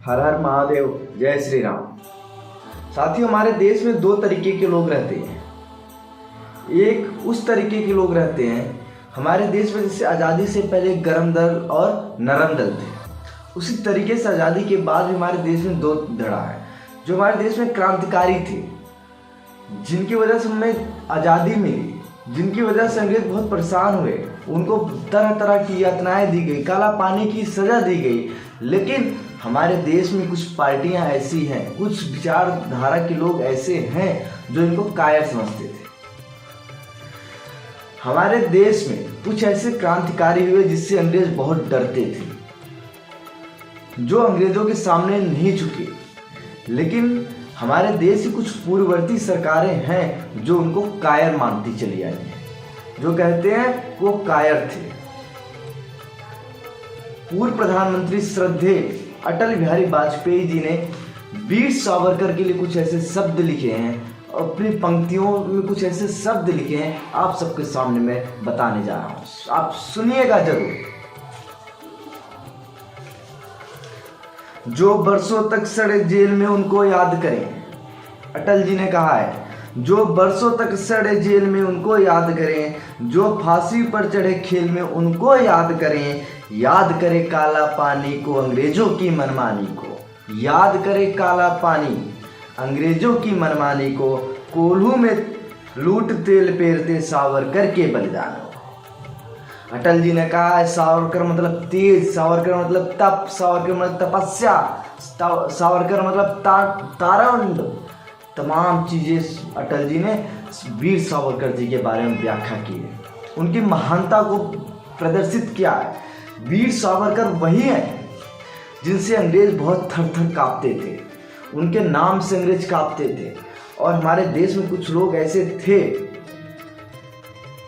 हर हर महादेव, जय श्री राम। साथियों, हमारे देश में दो तरीके के लोग रहते हैं। एक उस तरीके के लोग रहते हैं हमारे देश में, जैसे आज़ादी से पहले गर्म दल और नरम दल थे, उसी तरीके से आज़ादी के बाद भी हमारे देश में दो धड़ा है जो हमारे देश में क्रांतिकारी थे, जिनकी वजह से हमें आज़ादी मिली, जिनकी वजह से अंग्रेज बहुत परेशान हुए, उनको तरह तरह की यातनाएं दी गई, काला पानी की सज़ा दी गई। लेकिन हमारे देश में कुछ पार्टियां ऐसी हैं, कुछ विचारधारा के लोग ऐसे हैं जो इनको कायर समझते थे। हमारे देश में कुछ ऐसे क्रांतिकारी हुए जिससे अंग्रेज बहुत डरते थे, जो अंग्रेजों के सामने नहीं झुके। लेकिन हमारे देश की कुछ पूर्ववर्ती सरकारें हैं जो उनको कायर मानती चली आई हैं, जो कहते हैं वो कायर थे। पूर्व प्रधानमंत्री श्रद्धेय अटल बिहारी वाजपेयी जी ने वीर सावरकर के लिए कुछ ऐसे शब्द लिखे हैं, अपनी पंक्तियों में कुछ ऐसे शब्द लिखे हैं, आप सबके सामने मैं बताने जा रहा हूं, आप सुनिएगा जरूर। जो बरसों तक सड़े जेल में उनको याद करें, अटल जी ने कहा है, जो बरसों तक सड़े जेल में उनको याद करें, जो फांसी पर चढ़े खेल में उनको याद करें, याद करें काला पानी को अंग्रेजों की मनमानी को, याद करें काला पानी अंग्रेजों की मनमानी को, कोल्हू में लूट तेल पेरते सावरकर के बलिदानों। अटल जी ने कहा है सावरकर मतलब तेज, सावरकर मतलब तप, सावरकर मतलब तपस्या, सावरकर मतलब तारंड। तमाम चीज़ें अटल जी ने वीर सावरकर जी के बारे में व्याख्या की है, उनकी महानता को प्रदर्शित किया है। वीर सावरकर वही हैं जिनसे अंग्रेज बहुत थर थर कांपते थे, उनके नाम से अंग्रेज कांपते थे। और हमारे देश में कुछ लोग ऐसे थे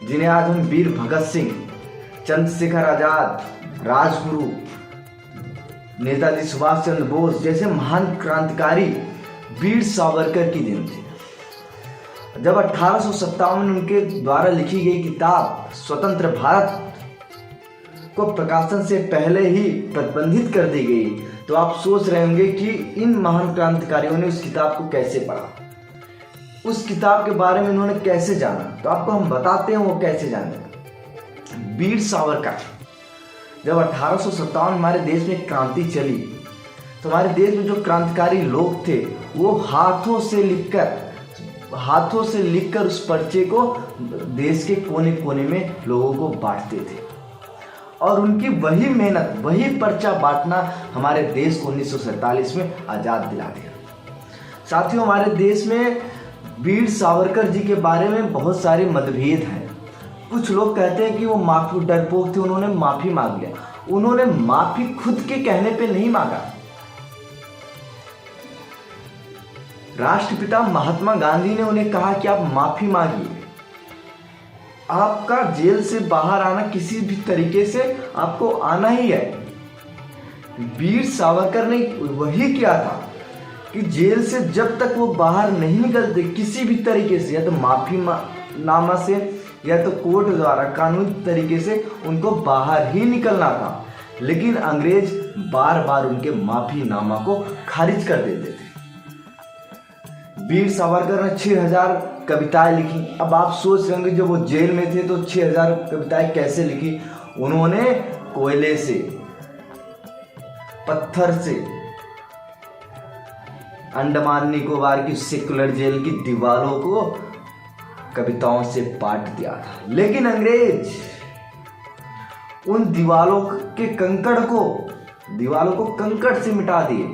जिन्हें आज हम वीर भगत सिंह, चंद्रशेखर आजाद, राजगुरु, नेताजी सुभाष चंद्र बोस जैसे महान क्रांतिकारी वीर सावरकर की दिन थी। जब 1857 में उनके द्वारा लिखी गई किताब स्वतंत्र भारत को प्रकाशन से पहले ही प्रतिबंधित कर दी गई, तो आप सोच रहे होंगे कि इन महान क्रांतिकारियों ने उस किताब को कैसे पढ़ा, उस किताब के बारे में उन्होंने कैसे जाना। तो आपको हम बताते हैं वो कैसे जाने। वीर सावरकर, जब 1857 हमारे देश में क्रांति चली, तो हमारे देश में जो क्रांतिकारी लोग थे वो हाथों से लिखकर उस पर्चे को देश के कोने कोने में लोगों को बांटते थे। और उनकी वही मेहनत, वही पर्चा बांटना हमारे देश को 1947 में आज़ाद दिला दिया। साथियों, हमारे देश में वीर सावरकर जी के बारे में बहुत सारे मतभेद हैं। कुछ लोग कहते हैं कि वो माफी डरपोक थे, उन्होंने माफ़ी मांग लिया। उन्होंने माफ़ी खुद के कहने पे नहीं मांगा। राष्ट्रपिता महात्मा गांधी ने उन्हें कहा कि आप माफ़ी मांगिए, आपका जेल से बाहर आना किसी भी तरीके से आपको आना ही है। वीर सावरकर ने वही किया था कि जेल से जब तक वो बाहर नहीं निकलते, किसी भी तरीके से, या तो माफ़ी नामा से या तो कोर्ट द्वारा कानूनी तरीके से उनको बाहर ही निकलना था। लेकिन अंग्रेज बार बार उनके माफ़ी नामा को खारिज कर देते थे। वीर सावरकर ने 6000 कविताएं लिखी। अब आप सोच रहे होंगे जब वो जेल में थे तो 6000 कविताएं कैसे लिखी। उन्होंने कोयले से, पत्थर से, अंडमान निकोबार की सेकुलर जेल की दीवारों को कविताओं से पाट दिया था। लेकिन अंग्रेज उन दीवारों को कंकड़ से मिटा दिए,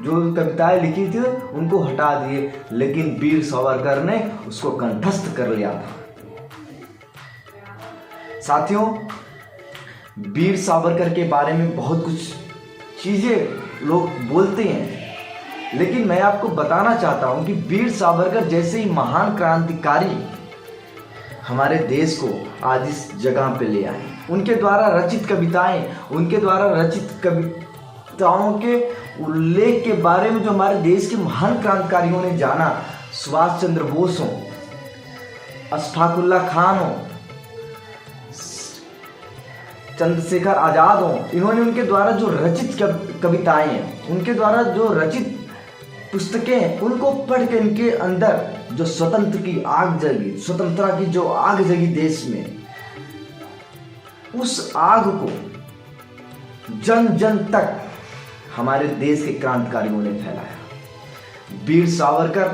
जो कविताएं लिखी थी उनको हटा दिए। लेकिन वीर सावरकर ने उसको कंठस्थ कर लिया था। साथियों, वीर सावरकर के बारे में बहुत कुछ चीज़ें लोग बोलते हैं, लेकिन मैं आपको बताना चाहता हूं कि वीर सावरकर जैसे ही महान क्रांतिकारी हमारे देश को आज इस जगह पे ले आए। उनके द्वारा रचित कविताओं के उल्लेख के बारे में जो हमारे देश के महान क्रांतिकारियों ने जाना, सुभाष चंद्र बोस हो, अशफाकुल्ला खान हो, चंद्रशेखर आज़ाद हों, इन्होंने उनके द्वारा जो रचित कविताएं हैं, उनके द्वारा जो रचित पुस्तकें हैं, उनको पढ़ के इनके अंदर जो स्वतंत्र की आग जगी, स्वतंत्रता की जो आग जगी देश में, उस आग को जन जन तक हमारे देश के क्रांतिकारियों ने फैलाया। वीर सावरकर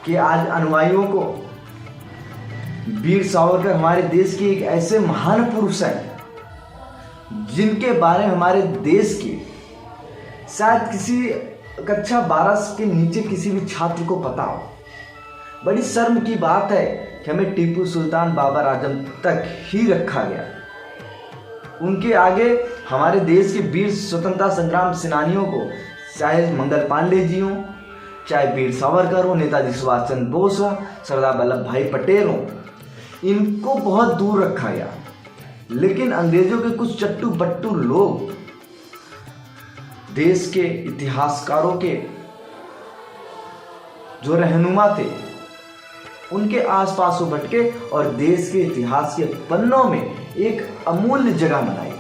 के आज अनुयायियों को, वीर सावरकर हमारे देश के एक ऐसे महान पुरुष हैं जिनके बारे में हमारे देश के शायद किसी कक्षा 12 के नीचे किसी भी छात्र को पता हो। बड़ी शर्म की बात है कि हमें टीपू सुल्तान बाबर आजम तक ही रखा गया। उनके आगे हमारे देश के वीर स्वतंत्रता संग्राम सेनानियों को, चाहे मंगल पांडे जी हों, चाहे वीर सावरकर हो, नेताजी सुभाष चंद्र बोस हो, सरदार वल्लभ भाई पटेल हो, इनको बहुत दूर रखा गया। लेकिन अंग्रेजों के कुछ चट्टू बट्टू लोग देश के इतिहासकारों के जो रहनुमा थे, उनके आसपास वो भटके और देश के इतिहास के पन्नों में एक अमूल्य जगह बनाई।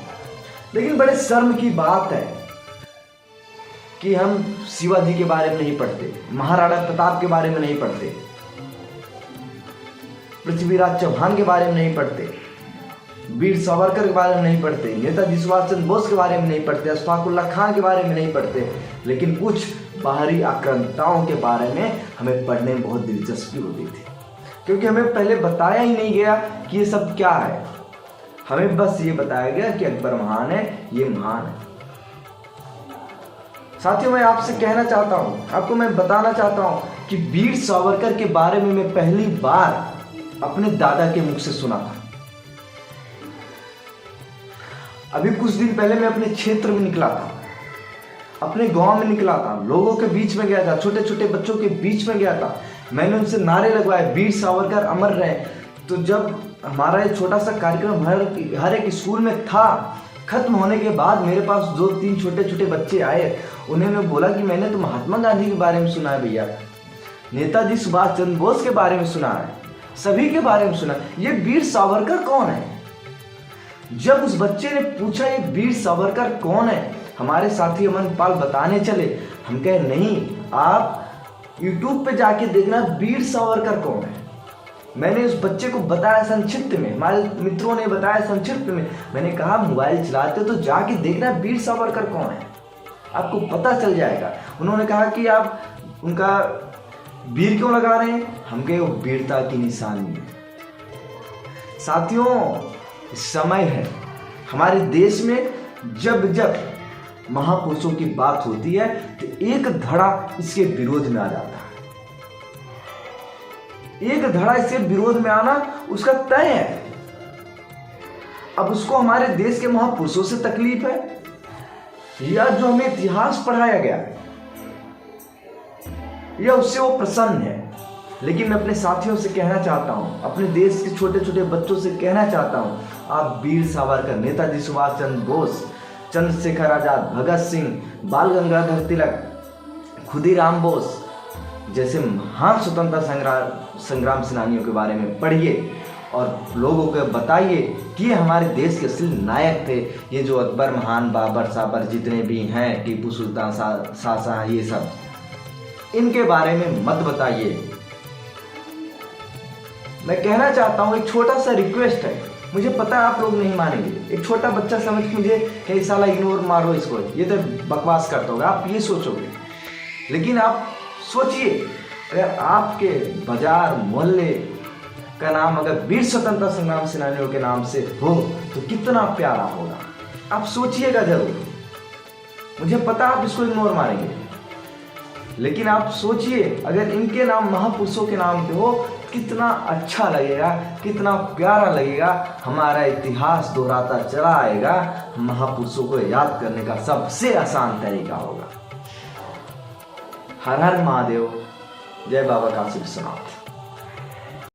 लेकिन बड़े शर्म की बात है कि हम शिवाजी के बारे में नहीं पढ़ते, महाराणा प्रताप के बारे में नहीं पढ़ते, पृथ्वीराज चौहान के बारे में नहीं पढ़ते, वीर सावरकर के बारे में नहीं पढ़ते, नेताजी सुभाष चंद्र बोस के बारे में नहीं पढ़ते, अशफाकुल्लाह खान के बारे में नहीं पढ़ते। लेकिन कुछ बाहरी आक्रांताओं के बारे में हमें पढ़ने में बहुत दिलचस्पी होती थी, क्योंकि हमें पहले बताया ही नहीं गया कि ये सब क्या है। हमें बस ये बताया गया कि अकबर महान है, ये महान है। साथियों, मैं आपसे कहना चाहता हूँ, आपको मैं बताना चाहता हूँ कि वीर सावरकर के बारे में मैं पहली बार अपने दादा के मुख से सुना था। अभी कुछ दिन पहले मैं अपने क्षेत्र में निकला था, अपने गांव में निकला था, लोगों के बीच में गया था, छोटे छोटे बच्चों के बीच में गया था। मैंने उनसे नारे लगवाए, वीर सावरकर अमर रहे। तो जब हमारा ये छोटा सा कार्यक्रम हर एक स्कूल में था, खत्म होने के बाद मेरे पास 2-3 छोटे छोटे बच्चे आए। उन्हें मैं बोला कि मैंने तो महात्मा गांधी के बारे में सुना है भैया, नेताजी सुभाष चंद्र बोस के बारे में सुना है, सभी के बारे में सुना, ये वीर सावरकर कौन है? जब उस बच्चे ने पूछा ये वीर सावरकर कौन है, हमारे साथी अमन पाल बताने चले। हम कहे नहीं, आप YouTube पे जाके देखना वीर सावरकर कौन है। मैंने उस बच्चे को बताया संक्षिप्त में, हमारे मित्रों ने बताया संक्षिप्त में। मैंने कहा मोबाइल चलाते तो जाके देखना वीर सावरकर कौन है, आपको पता चल जाएगा। उन्होंने कहा कि आप उनका वीर क्यों लगा रहे हैं? हम कहे वो वीरता की निशानी है। साथियों, समय है हमारे देश में जब जब महापुरुषों की बात होती है तो एक धड़ा इसके विरोध में आ जाता है। एक धड़ा इसके विरोध में आना उसका तय है। अब उसको हमारे देश के महापुरुषों से तकलीफ है या जो हमें इतिहास पढ़ाया गया है, या उससे वो प्रसन्न है। लेकिन मैं अपने साथियों से कहना चाहता हूं, अपने देश के छोटे छोटे बच्चों से कहना चाहता हूं, आप वीर सावरकर, नेताजी सुभाष चंद्र बोस, चंद्रशेखर आजाद, भगत सिंह, बाल गंगाधर तिलक, खुदीराम बोस जैसे महान स्वतंत्रता संग्राम सेनानियों के बारे में पढ़िए और लोगों को बताइए कि ये हमारे देश के असली नायक थे। ये जो अकबर महान, बाबर साबर जितने भी हैं, टीपू सुल्तान शाह, ये सब, इनके बारे में मत बताइए। मैं कहना चाहता हूँ, एक छोटा सा रिक्वेस्ट है, मुझे पता है आप लोग नहीं मानेंगे। एक छोटा बच्चा समझ के मुझे कई साला इग्नोर मारो इसको, ये तो बकवास करता होगा, आप ये सोचोगे। लेकिन आप सोचिए, अगर आपके बाजार मोहल्ले का नाम अगर वीर स्वतंत्रता संग्राम सेनानियों के नाम से हो तो कितना प्यारा होगा। आप सोचिएगा जरूर। मुझे पता आप इसको इग्नोर मारेंगे, लेकिन आप सोचिए अगर इनके नाम महापुरुषों के नाम पे हो, कितना अच्छा लगेगा, कितना प्यारा लगेगा। हमारा इतिहास दोहराता चला आएगा। महापुरुषों को याद करने का सबसे आसान तरीका होगा। हर हर महादेव, जय बाबा काशी विश्वनाथ।